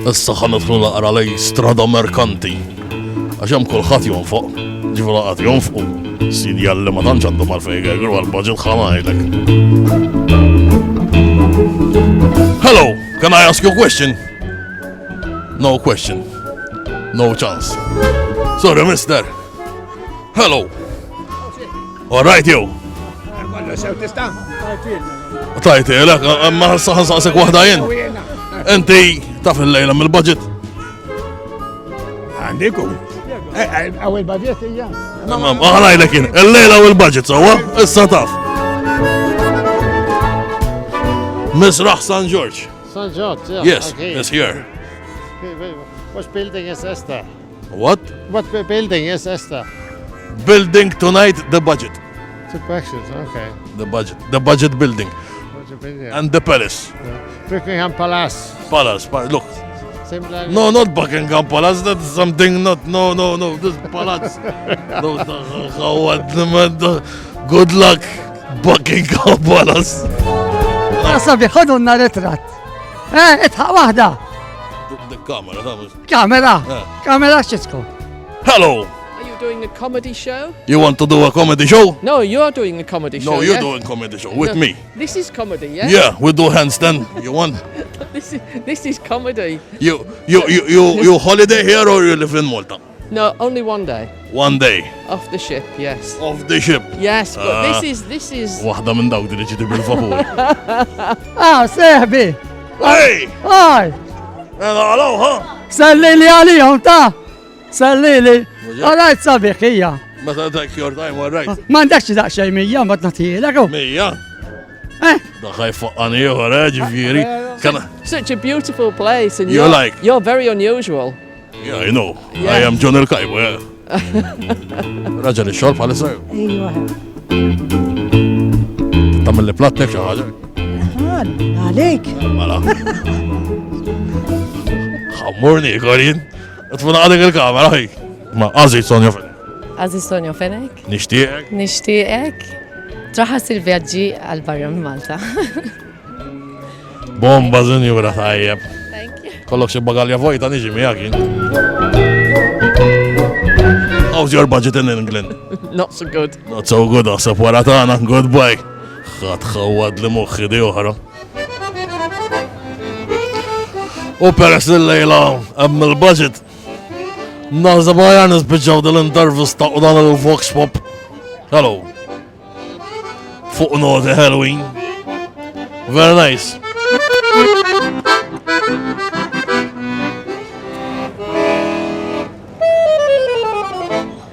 Issa ħanidħlu naqra lej strada merkanti. Għax hemm kulħadd jonfoq, ġifu laqgħat jonfqu. Sidi għalli ma tantx għandhom għalfejn jgħidu għall-budget ħanajlek. Hello, can I ask you a question? No question. No chance. Sorry, mister. Hello. All right, you. Tajti, lek, ma s-saħsaq wahda jen. Enti, taf il-lejla mill-budget? Għandiku. Għaw il-budget hija. Għanajlek jen, il-lejla u il-budget, sawa? Issa taf. Misraħ St. George. St. George, yeah. Yes, okay. it's here. What building is Esther? What? What building is Esther? Building tonight, the budget. Two questions, okay. The budget building. What's your building? And the palace. Buckingham Palace. Look. Similar. No, not Buckingham Palace. That's something not. No. This palace. Good luck, Buckingham Palace. Sabi, ħodu n ritrat. Itħaq wahda. The camera. That was. Kamera xitku. Hello. Are you doing a comedy show? You want to do a comedy show? No, you're doing a comedy show. No, you're yeah? doing comedy show with No, me. This is comedy, yeah? Yeah, we do handstand. You want? This is comedy. You holiday here or you live in Malta? No, only one day. One day Off the ship, yes. off the ship. Yes, but this is Waħda minn dawk li ġiti bil-vapur. Seħbi. Hey! Aj, Hello, huh? salli li għalijom ta. Salli li. Għalajt sabiħ hija. Meta take your time, all right. Mandakx daqxej mija, ma t-natijilek. Mija, Eh, daħħaj fuqqani uħra, ġifiri. Kana, such a beautiful place, and You like? you're very unusual. yeah, I know. Yeah. I am John El-Kajbu, yeah. Raġel il-xorb għal-isra. ايوه Tamil li platnek xaħġa. عليك Mala. Xammurni, Korin. Tfuna għadek il-kamera, ħaj. Ma, għazit Sonja fin. Aziz Sonja fenek, Nishtiqek. nishtiqek, traħas il-vjaġġi għal-barra minn Malta. Bomba zinjura tajjeb. Thank you. Kollok xie bagalja vojta niġi miegħek. How's your budget in England? Not so good. Not so good, għasab wara tagħna, goodbye. Ħadd ħawad li moħħi di oħra. U peress il-lejla hemm il-budget. Naħseb għajar nisbiġġaw dil-intervist ta' dan il-Vox Pop. Hello. Fuq noti Halloween. Very nice.